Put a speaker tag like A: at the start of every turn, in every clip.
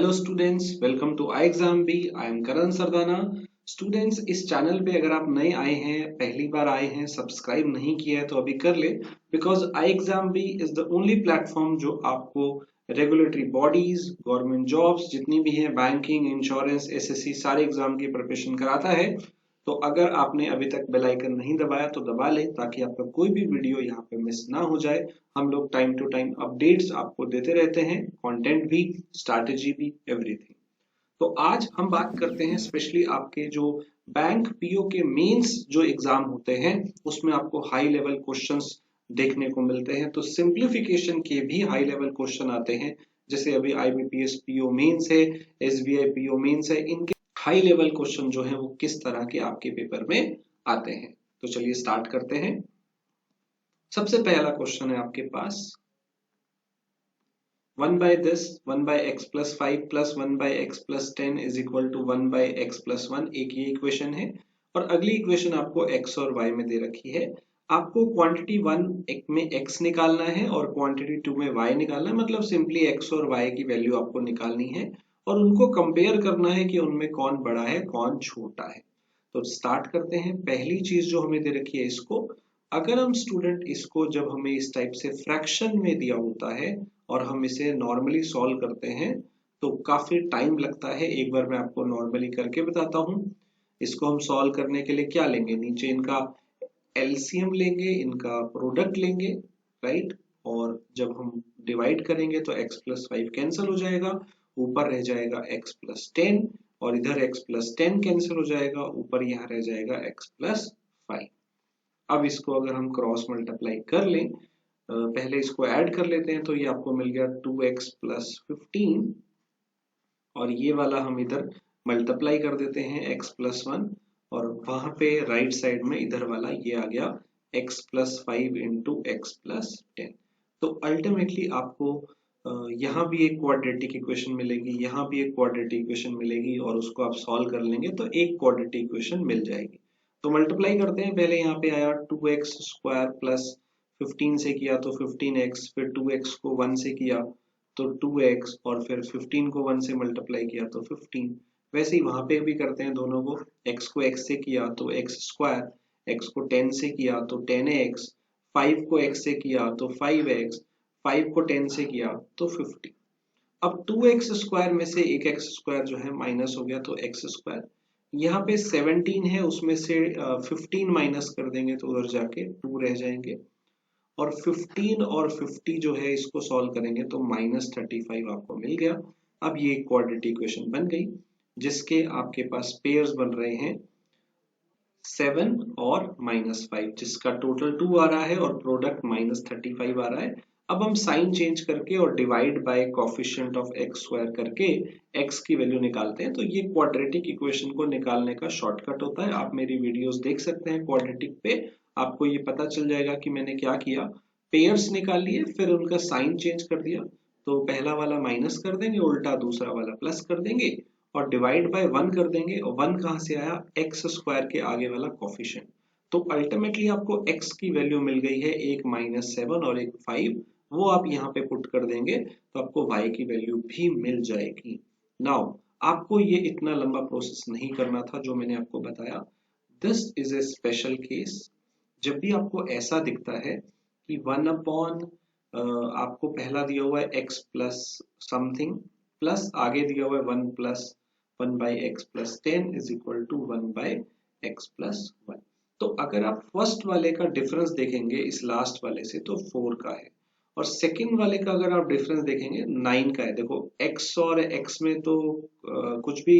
A: Hello students, welcome to ixamBee. I am Karan Sardana. Students, इस channel पे अगर आप नए आए हैं, पहली बार आए हैं, सब्सक्राइब नहीं किया है तो अभी कर ले, because ixamBee is the only platform जो आपको रेगुलेटरी बॉडीज, गवर्नमेंट जॉब्स जितनी भी हैं, बैंकिंग, इंश्योरेंस, एसएससी, सारे एग्जाम की प्रिपरेशन कराता है। तो अगर आपने अभी तक बेल आइकन नहीं दबाया तो दबा ले, ताकि आपका कोई भी वीडियो यहाँ पे मिस ना हो जाए। हम लोग टाइम टू टाइम अपडेट्स आपको देते रहते हैं, कंटेंट भी, स्ट्रैटेजी भी, एवरीथिंग। तो आज हम बात करते हैं स्पेशली आपके जो बैंक पीओ के मेंस जो एग्जाम होते हैं, उसमें आपको हाई लेवल क्वेश्चंस देखने को मिलते हैं। तो सिंप्लीफिकेशन के भी हाई लेवल क्वेश्चन आते हैं, जैसे अभी आईबीपीएस पीओ मेंस है, एसबीआई पीओ मेंस है, इनके हाई लेवल क्वेश्चन जो है वो किस तरह के आपके पेपर में आते हैं। तो चलिए स्टार्ट करते हैं। सबसे पहला क्वेश्चन है आपके पास, 1 by this 1 by x plus 5 plus 1 by x plus 10 is equal to 1 by x plus 1, एक ये इक्वेशन है। और अगली इक्वेशन आपको x और y में दे रखी है। आपको क्वांटिटी 1 में x निकालना है और क्वांटिटी 2 में y निकालना है, मतलब सिंपली x और y की वैल्यू आपको निकालनी है और उनको कंपेयर करना है कि उनमें कौन बड़ा है कौन छोटा है। तो स्टार्ट करते हैं। पहली चीज जो हमें दे रखी है, इसको अगर हम स्टूडेंट इसको जब हमें इस टाइप से फ्रैक्शन में दिया होता है और हम इसे नॉर्मली सॉल्व करते हैं तो काफी टाइम लगता है। एक बार मैं आपको नॉर्मली करके बताता हूं। इसको हम सॉल्व करने के लिए क्या लेंगे, नीचे इनका एलसीएम लेंगे, इनका प्रोडक्ट लेंगे, राइट। और जब हम डिवाइड करेंगे तो x प्लस 5 कैंसिल हो जाएगा, ऊपर रह जाएगा x प्लस 10 और इधर x प्लस 10 कैंसिल हो जाएगा, ऊपर यहाँ रह जाएगा x प्लस 5। अब इसको अगर हम क्रॉस मल्टीप्लाई कर लें, पहले इसको ऐड कर लेते हैं, तो ये आपको मिल गया 2x प्लस 15 और ये वाला हम इधर मल्टीप्लाई कर देते हैं x प्लस 1 और वहां पे राइट साइड में इधर वाला ये आ गया x plus 5 into x plus 10। तो अल्टीमेटली आपको यहाँ भी एक क्वाड्रेटिक इक्वेशन मिलेगी, यहाँ भी एक क्वाड्रेटिक इक्वेशन मिलेगी और उसको आप सॉल्व कर लेंगे तो एक क्वाड्रेटिक इक्वेशन मिल जाएगी। तो मल्टीप्लाई करते हैं। पहले यहाँ पे आया 2x स्क्वायर प्लस 15 से किया तो 15x, फिर 2x को 1 से किया तो 2x और फिर 15 को 1 से मल्टीप्लाई किया तो 15। वैसे ही वहां पे भी करते हैं दोनों को। x को x से किया तो x स्क्वायर, x को 10 से किया तो 10x, 5 को x से किया तो 5x, 5 को 10 से किया तो 50। अब 2x स्क्वायर में से एक x स्क्वायर जो है माइनस हो गया तो x स्क्वायर। यहाँ पे 17 है, उसमें से 15 माइनस कर देंगे तो उधर जाके 2 रह जाएंगे और 15 और 50 जो है इसको सॉल्व करेंगे तो -35 आपको मिल गया। अब ये क्वाड्रेटिक इक्वेशन बन गई जिसके आपके पास पेयर्स बन रहे हैं 7 और -5, जिसका टोटल 2 आ रहा है और प्रोडक्ट -35 आ रहा है। अब हम साइन चेंज करके और divide by coefficient of x square करके x की वैल्यू निकालते हैं। तो ये क्वाड्रेटिक इक्वेशन को निकालने का शॉर्टकट होता है। आप मेरी वीडियोस देख सकते हैं क्वाड्रेटिक पे, आपको ये पता चल जाएगा कि मैंने क्या किया। पेयर्स निकाल लिए, फिर उनका साइन चेंज कर दिया, तो पहला वाला माइनस कर देंगे, उल्टा दूसरा वाला प्लस कर देंगे और डिवाइड बाय 1 कर देंगे। और 1 कहां से आया, एक्स स्क्वायर के आगे वाला कोफिशिएंट। तो अल्टीमेटली आपको x की वैल्यू मिल गई है, एक -7 और एक 5। वो आप यहाँ पे पुट कर देंगे तो आपको y की वैल्यू भी मिल जाएगी। नाउ आपको ये इतना लंबा प्रोसेस नहीं करना था जो मैंने आपको बताया। This is a special case. जब भी आपको ऐसा दिखता है कि 1 अपॉन आपको पहला दिया हुआ है x प्लस समथिंग प्लस आगे दिया हुआ है 1 plus 1 by x plus 10 is equal to 1 by x plus 1। तो अगर आप फर्स्ट वाले का डिफरेंस देखेंगे इस लास्ट वाले से तो 4 का है, और सेकंड वाले का अगर आप डिफरेंस देखेंगे 9 का है। देखो x और x में तो कुछ भी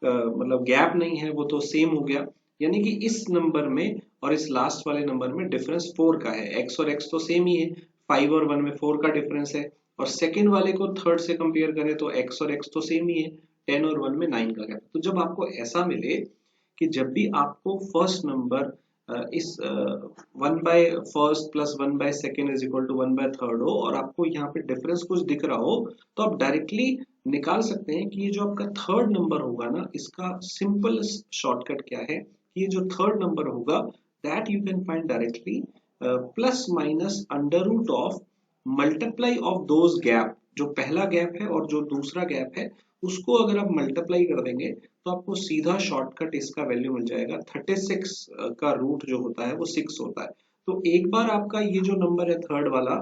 A: मतलब गैप नहीं है, वो तो सेम हो गया। यानी कि इस नंबर में और इस लास्ट वाले नंबर में डिफरेंस 4 का है। x और x तो सेम ही है, 5 और 1 में 4 का डिफरेंस है। और सेकंड वाले को थर्ड से कंपेयर करें तो x और x तो सेम ही है, 10 और 1 में 9 का गैप। तो जब आपको ऐसा मिले कि जब भी आपको फर्स्ट नंबर इस 1 by first plus 1 by second is equal to 1 by third हो और आपको यहाँ पे डिफरेंस कुछ दिख रहा हो, तो आप डायरेक्टली निकाल सकते हैं कि ये जो आपका थर्ड नंबर होगा ना, इसका सिंपल शॉर्टकट क्या है कि ये जो थर्ड नंबर होगा that you can find directly plus minus under root of multiply of those gap. जो पहला गैप है और जो दूसरा गैप है उसको अगर आप मल्टीप्लाई कर देंगे तो आपको सीधा शॉर्टकट इसका वैल्यू मिल जाएगा। 36 का रूट जो होता है वो 6 होता है। तो एक बार आपका ये जो नंबर है थर्ड वाला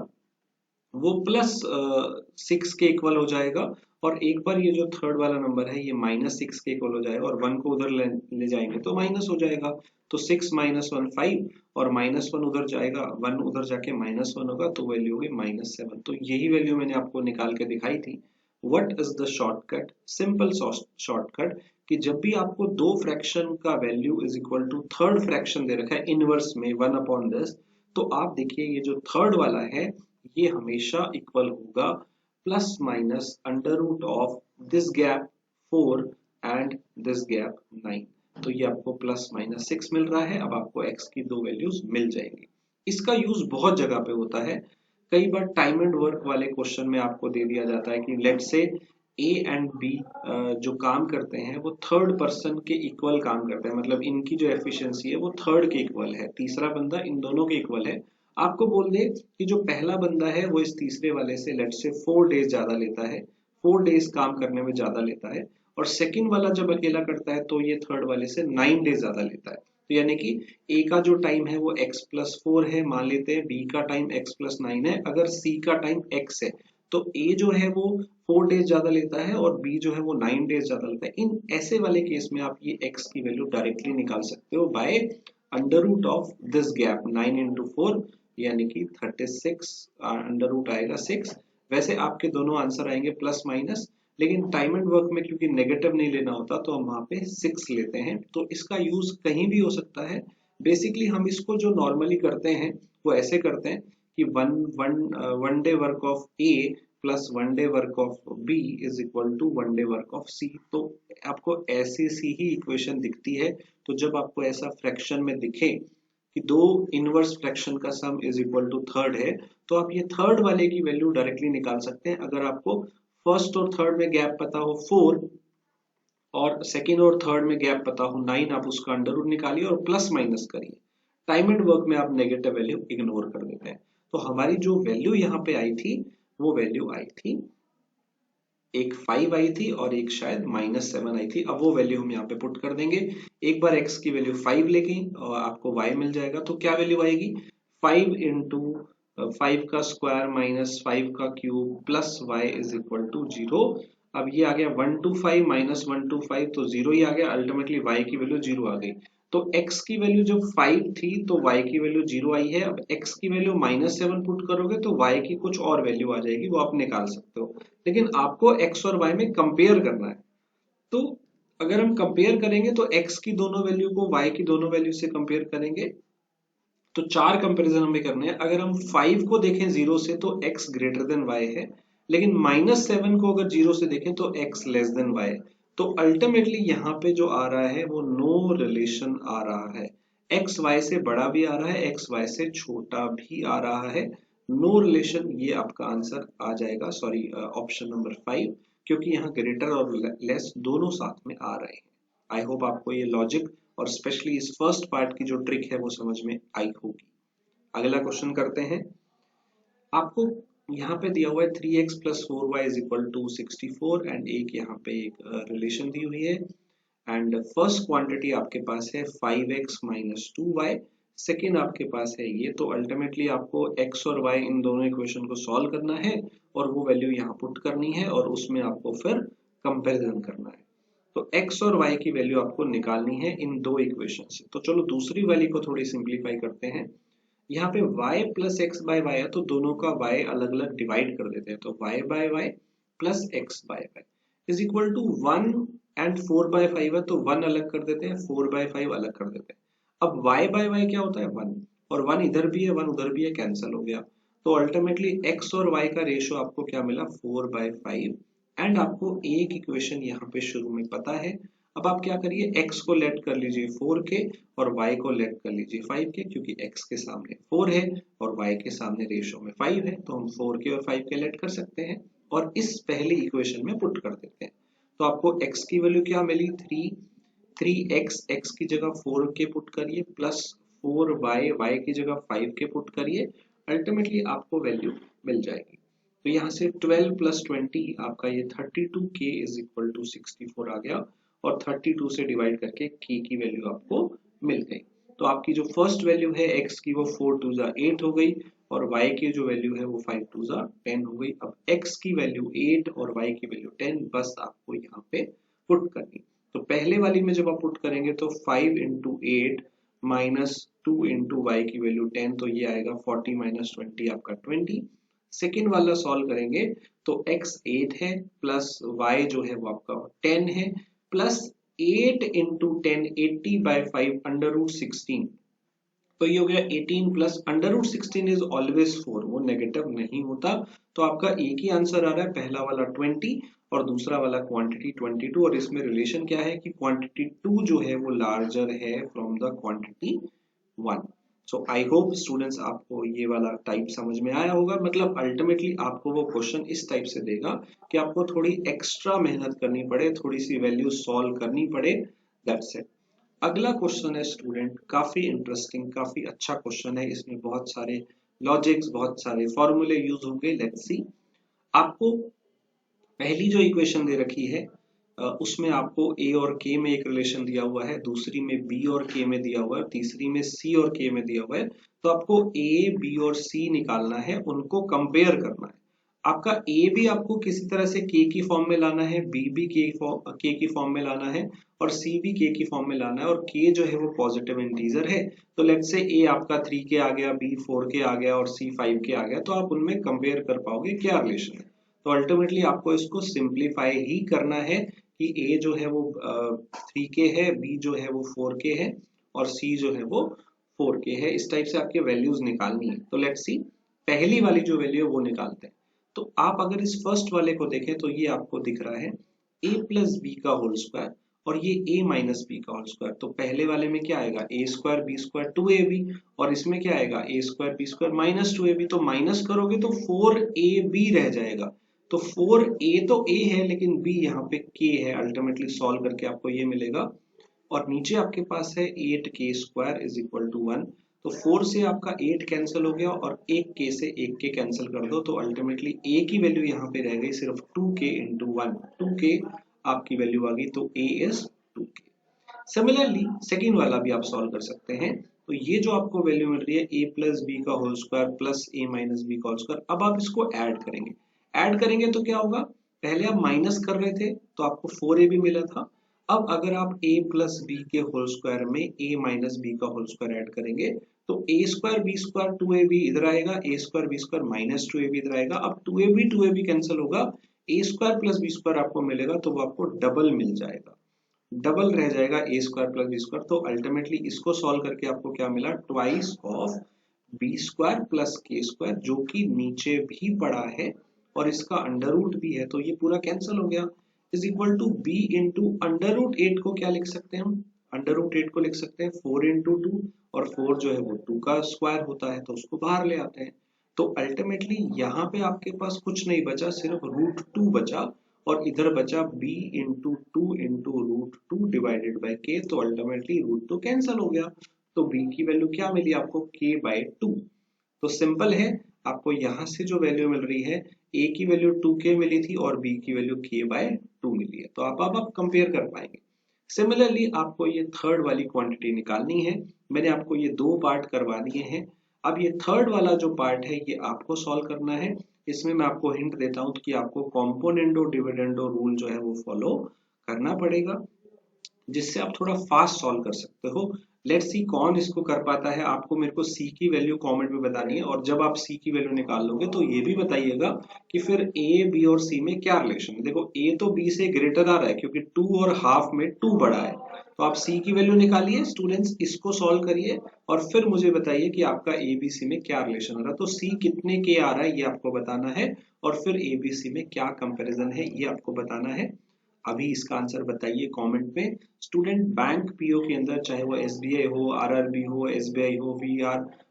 A: वो प्लस 6 के इक्वल हो जाएगा, और एक बार ये जो थर्ड वाला नंबर है ये -6 के इक्वल हो जाएगा, और 1 को उधर ले जाएंगे तो माइनस हो जाएगा। तो 6 - 1 5, और -1 उधर जाएगा, 1 उधर जाके -1 होगा तो वैल्यू होगी -7। तो यही वैल्यू मैंने आपको निकाल के दिखाई थी। What is the shortcut? Simple shortcut कि जब भी आपको दो फ्रैक्शन का value is equal to third fraction दे रखा है इनवर्स में 1/10, तो आप देखिए ये जो थर्ड वाला है ये हमेशा इक्वल होगा plus minus under root of this gap 4 and this gap 9। तो ये आपको प्लस माइनस 6 मिल रहा है। अब आपको x की दो वैल्यूज मिल जाएंगी। इसका यूज बहुत जगह पे होता है। कई बार टाइम एंड वर्क वाले क्वेश्चन में आपको दे दिया जाता है कि लेट से ए एंड बी जो काम करते हैं वो थर्ड पर्सन के इक्वल काम करते हैं, मतलब इनकी जो एफिशिएंसी है वो थर्ड के इक्वल है, तीसरा बंदा इन दोनों के इक्वल है। आपको बोल दे कि जो पहला बंदा है वो इस तीसरे वाले से लेट से 4 डेज ज्यादा लेता है, 4 डेज काम करने में ज्यादा लेता है, और सेकंड वाला जब अकेला करता है तो ये थर्ड वाले से 9 डेज ज्यादा लेता है। तो यानी कि ए का जो टाइम है वो x+4 है मान लेते हैं, बी का टाइम x+9 है, अगर सी का टाइम x है तो ए जो है वो 4 डेज ज्यादा लेता है और बी जो है वो 9 डेज ज्यादा लेता है। इन ऐसे वाले केस में आप ये x की वैल्यू डायरेक्टली निकाल सकते हो by under root of this gap 9 into 4, यानी कि 36 अंडर रूट आएगा 6। वैसे आपके दोनों आंसर आएंगे प्लस माइनस, लेकिन टाइम एंड वर्क में क्योंकि नेगेटिव नहीं लेना होता तो हम वहां पे 6 लेते हैं। तो इसका यूज कहीं भी हो सकता है। बेसिकली हम इसको जो नॉर्मली करते हैं वो ऐसे करते हैं कि one day work of A plus 1 day work of B is equal to 1 day work of C. तो आपको ऐसी सी ही इक्वेशन दिखती है। तो जब आपको ऐसा फ्रैक्शन में दिखे कि दो इनवर्स फ्रैक्शन का sum is equal to third है, तो आप ये थर्ड वाले की वैल्यू डायरेक्टली निकाल सकते हैं। अगर आपको फर्स्ट और थर्ड में गैप पता हो 4 और सेकेंड और थर्ड में गैप पता हो 9, आप उसका अंडर रूट निकालिए और प्लस माइनस करिए। टाइम एंड वर्क में आप नेगेटिव वैल्यू इग्नोर कर देते हैं। तो हमारी जो वैल्यू यहाँ पे आई थी वो वैल्यू आई थी, एक 5 आई थी और एक शायद -7 आई थी। अब वो वैल्यू हम यहाँ पे पुट कर देंगे। एक बार x की वैल्यू 5 लेगी और आपको y मिल जाएगा। तो क्या वैल्यू आएगी? 5 इंटू 5 का स्क्वायर माइनस 5 का cube plus y is equal to 0। अब ये आ गया 1 to 5 माइनस 1 to 5 तो 0 ही आ गया। अल्टीमेटली y की वैल्यू 0 आ गई। तो x की वैल्यू जब 5 थी तो y की वैल्यू 0 आई है। अब x की वैल्यू -7 पुट करोगे तो y की कुछ और वैल्यू आ जाएगी, वो आप निकाल सकते हो। लेकिन आपको x और y में कंपेयर करना है। तो अगर हम कंपेयर करेंगे तो x की दोनों वैल्यू को y की दोनों वैल्यू से कंपेयर करेंगे तो 4 कंपैरिजन हमें करने हैं। अगर हम 5 को देखें 0 से तो x ग्रेटर देन y है, लेकिन -7 को अगर 0 से देखें तो x लेस देन y है। तो अल्टीमेटली यहाँ पे जो आ रहा है वो नो रिलेशन आ रहा है। x y से बड़ा भी आ रहा है, x y से छोटा भी आ रहा है। नो रिलेशन, ये आपका आंसर आ जाएगा, सॉरी ऑप्शन नंबर 5, क्योंकि यहाँ ग्रेटर और लेस दोनों साथ में आ रहे हैं। आई होप आपको ये लॉजिक और स्पेशली इस फर्स्ट पार्ट की जो ट्रिक है वो समझ में आई होगी। अगला क्वेश्चन करते हैं। आपको यहाँ पे दिया हुआ है 3x + 4y = 64 एंड एक यहाँ पे एक रिलेशन दी हुई है। एंड फर्स्ट क्वांटिटी आपके पास है 5x - 2y, सेकेंड आपके पास है ये। तो अल्टीमेटली आपको x और y इन दोनों इक्वेशन को सॉल्व करना है और वो वैल्यू यहाँ पुट करनी है और उसमें आपको फिर कंपेरिजन करना है। तो x और y की वैल्यू आपको निकालनी है इन दो इक्वेशन से। तो चलो दूसरी वाली को थोड़ी सिंप्लीफाई करते हैं। यहाँ पे y + x/y है तो दोनों का y अलग अलग डिवाइड कर देते हैं। तो y/y + x/y is equal to 1 and 4/5 है तो 1 अलग कर देते हैं, 4/5 अलग कर देते हैं। अब y/y क्या होता है? 1, और 1 इधर भी है 1 उधर भी है, कैंसिल हो गया। तो अल्टीमेटली x और y का रेशियो आपको क्या मिला? 4/5। एंड आपको एक इक्वेशन यहाँ पे शुरू में पता है। अब आप क्या करिए, x को लेट कर लीजिए 4 के और y को लेट कर लीजिए 5 के, क्योंकि x के सामने 4 है और y के सामने रेशियो में 5 है तो हम 4 के और 5 के लेट कर सकते हैं और इस पहली इक्वेशन में पुट कर देते हैं। तो आपको x की वैल्यू क्या मिली? 3x, x की जगह 4 के पुट करिए प्लस 4y, y की जगह 5 के पुट करिए। अल्टीमेटली आपको वैल्यू मिल जाएगी। तो यहाँ से 12 प्लस 20 आपका ये 32k इज इक्वल टू 64 आ गया और 32 से डिवाइड करके k की वैल्यू आपको मिल गई। तो आपकी जो फर्स्ट वैल्यू है x की वो 4 2 8 हो गई और y की जो वैल्यू है वो 5 2 10 हो गई। अब x की वैल्यू 8 और y की वैल्यू 10 बस आपको यहाँ पे पुट करनी। तो पहले वाली में जब आप पुट करेंगे तो 5 इंटू 8 माइनस 2 इंटू वाई की वैल्यू 10, तो ये आएगा 40 माइनस 20 आपका 20। सेकेंड वाला सॉल्व करेंगे तो x 8 है प्लस y जो है वो आपका 10 है plus 8 into 10 80 by 5 under root 16, तो ये हो गया 18 plus under root 16 is always 4, वो नेगेटिव नहीं होता। तो आपका एक ही आंसर आ रहा है, पहला वाला 20 और दूसरा वाला क्वांटिटी 22, और इसमें रिलेशन क्या है कि क्वांटिटी 2 जो है वो लार्जर है from the quantity 1। So I hope students आपको ये वाला टाइप समझ में आया होगा। मतलब अल्टीमेटली आपको वो क्वेश्चन इस टाइप से देगा कि आपको थोड़ी एक्स्ट्रा मेहनत करनी पड़े, थोड़ी सी वैल्यू सॉल्व करनी पड़े, दैट्स इट। अगला क्वेश्चन है स्टूडेंट, काफी इंटरेस्टिंग, काफी अच्छा क्वेश्चन है। इसमें बहुत सारे लॉजिक्स, बहुत सारे फॉर्मूले यूज होंगे। Let's see. आपको पहली जो इक्वेशन दे रखी है उसमें आपको ए और के में एक रिलेशन दिया हुआ है, दूसरी में बी और के में दिया हुआ है, तीसरी में सी और के में दिया हुआ है। तो आपको ए बी और सी निकालना है, उनको कंपेयर करना है। आपका ए भी आपको किसी तरह से के की फॉर्म में लाना है, बी भी के की फॉर्म में लाना है और सी भी के की फॉर्म में लाना है, और के जो है वो पॉजिटिव इंटीजर है। तो लेट्स से ए आपका 3 के आ गया, बी 4 के आ गया और सी 5 के आ गया, तो आप उनमें कंपेयर कर पाओगे क्या रिलेशन है। तो अल्टीमेटली आपको इसको सिंप्लीफाई ही करना है कि ए जो है वो 3 के है, बी जो है वो 4 के है और सी जो है वो 4 के है। इस टाइप से आपके वैल्यूज निकालनी है। तो लेट्स सी, पहली वाली जो वैल्यू है वो निकालते हैं। तो आप अगर इस फर्स्ट वाले को देखें तो ये आपको दिख रहा है a प्लस बी का होल स्क्वायर और ये a माइनस बी का होल स्क्वायर। तो पहले वाले में क्या आएगा, a square b square 2ab, और इसमें क्या आएगा a square b square minus 2ab। तो माइनस करोगे तो 4ab रह जाएगा। तो 4a तो a है लेकिन b यहाँ पे k है, अल्टीमेटली सॉल्व करके आपको ये मिलेगा। और नीचे आपके पास है 8k square is equal to 1। तो 4 से आपका 8 कैंसिल हो गया और एक k से एक k कैंसिल कर दो, तो अल्टीमेटली a की वैल्यू यहाँ पे रह गई सिर्फ 2k इंटू 1, 2k आपकी वैल्यू आ गई, तो a is 2k। Similarly second वाला भी आप सॉल्व कर सकते हैं। तो ये जो आपको वैल्यू मिल रही है a प्लस बी का whole square plus a minus b का होल स्क्वायर, अब आप इसको ऐड करेंगे। ऐड करेंगे तो क्या होगा, पहले आप माइनस कर रहे थे तो आपको 4ab मिला था। अब अगर आप a प्लस बी के होल स्क्वायर में a माइनस बी का होल स्क्वायर ऐड करेंगे तो a square b square 2ab इधर आएगा, a square b square minus 2ab इधर आएगा। अब 2ab कैंसिल होगा, a square plus b square आपको मिलेगा, तो वो आपको डबल मिल जाएगा, डबल रह जाएगा a square plus b square. तो अल्टीमेटली इसको सॉल्व करके आपको क्या मिला, twice of b square plus के स्क्वायर, जो कि नीचे भी पड़ा है और इसका अंडर रूट भी है, तो ये पूरा कैंसिल हो गया, is equal to b into under root 8 को क्या लिख सकते हैं हम, अंडर रूट 8 को लिख सकते हैं 4 इंटू 2, और 4 जो है वो 2 का स्क्वायर होता है, तो उसको बाहर ले आते हैं। तो अल्टीमेटली यहाँ पे आपके पास कुछ नहीं बचा, सिर्फ रूट 2 बचा, और इधर बचा b into 2 into root 2 divided by k। तो अल्टीमेटली रूट 2 कैंसिल हो गया, तो b की वैल्यू क्या मिली आपको, k बाई 2। तो सिंपल है, आपको यहाँ से जो वैल्यू मिल रही है, a की वैल्यू 2k मिली थी और b की वैल्यू k बाय 2 मिली है, तो आप कंपेयर कर पाएंगे। सिमिलरली आपको ये थर्ड वाली क्वांटिटी निकालनी है। मैंने आपको ये दो पार्ट करवा दिए हैं। अब ये थर्ड वाला जो पार्ट है ये आपको सॉल्व करना है। इसमें मैं आपको हिंट देता हूं कि आपको कॉम्पोनेंडो डिविडेंडो रूल जो है वो फॉलो करना पड़ेगा, जिससे आप थोड़ा फास्ट सॉल्व कर सकते हो। लेट्स सी कौन इसको कर पाता है। आपको मेरे को सी की वैल्यू कमेंट में बतानी है, और जब आप सी की वैल्यू निकाल लोगे तो ये भी बताइएगा कि फिर ए बी और सी में क्या रिलेशन है। देखो ए तो बी से ग्रेटर आ रहा है क्योंकि 2 और हाफ में 2 बड़ा है। तो आप सी की वैल्यू निकालिए स्टूडेंट्स, इसको सॉल्व करिए और फिर मुझे बताइए कि आपका ए बी सी में क्या रिलेशन आ रहा है। तो सी कितने के आ रहा है ये आपको बताना है, और फिर ए बी सी में क्या कंपेरिजन है ये आपको बताना है। अभी इसका आंसर बताइए कमेंट में। स्टूडेंट बैंक पीओ के अंदर, चाहे वो एसबीआई हो, आरआरबी हो, एसबीआई हो,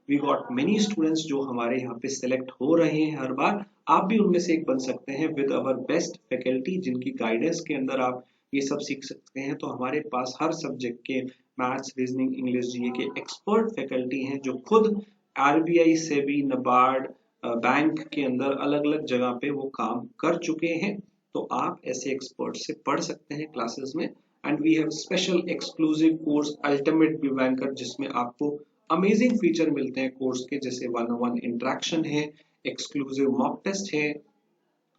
A: वी गॉट मेनी स्टूडेंट्स जो हमारे यहाँ पे सिलेक्ट हो रहे हैं हर बार। आप भी उनमें से एक बन सकते हैं विद अवर बेस्ट फैकल्टी, जिनकी गाइडेंस के अंदर आप ये सब सीख सकते हैं। तो हमारे पास हर सब्जेक्ट के मैथ्स, रीजनिंग, इंग्लिश, जीए के एक्सपर्ट फैकल्टी हैं जो खुद आरबीआई, सेबी, नबार्ड, बैंक के अंदर अलग अलग जगह पे वो काम कर चुके हैं। तो आप ऐसे एक्सपर्ट से पढ़ सकते हैं क्लासेस में। And we have special exclusive course ultimate be banker, जिसमें आपको अमेजिंग फीचर मिलते हैं कोर्स के, जैसे 1-on-1 इंटरेक्शन है, एक्सक्लूसिव मॉक टेस्ट है,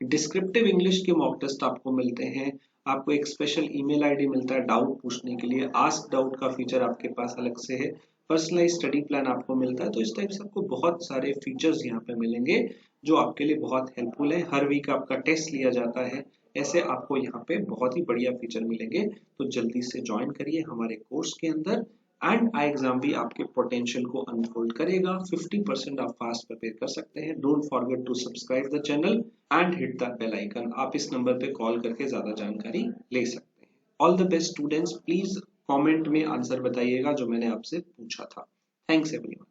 A: डिस्क्रिप्टिव इंग्लिश के मॉक टेस्ट आपको मिलते हैं, आपको एक स्पेशल ईमेल आईडी मिलता है डाउट पूछने के लिए, आस्क डाउट का फीचर आपके पास अलग से है, पर्सनलाइज स्टडी प्लान आपको मिलता है। तो इस टाइप से आपको बहुत सारे फीचर्स यहाँ पे मिलेंगे जो आपके लिए बहुत हेल्पफुल है। हर वीक आपका टेस्ट लिया जाता है, ऐसे आपको यहाँ पे बहुत ही बढ़िया फीचर मिलेंगे। तो जल्दी से ज्वाइन करिए हमारे कोर्स के अंदर। एंड आई एग्जाम भी आपके पोटेंशियल को अनफोल्ड करेगा। 50% आप फास्ट प्रिपेयर कर सकते हैं। Don't forget to subscribe the channel and hit the bell icon. आप इस नंबर पे कॉल करके ज्यादा जानकारी ले सकते हैं। All the best students, please comment में आंसर बताइएगा जो मैंने आपसे पूछा था। Thanks everyone.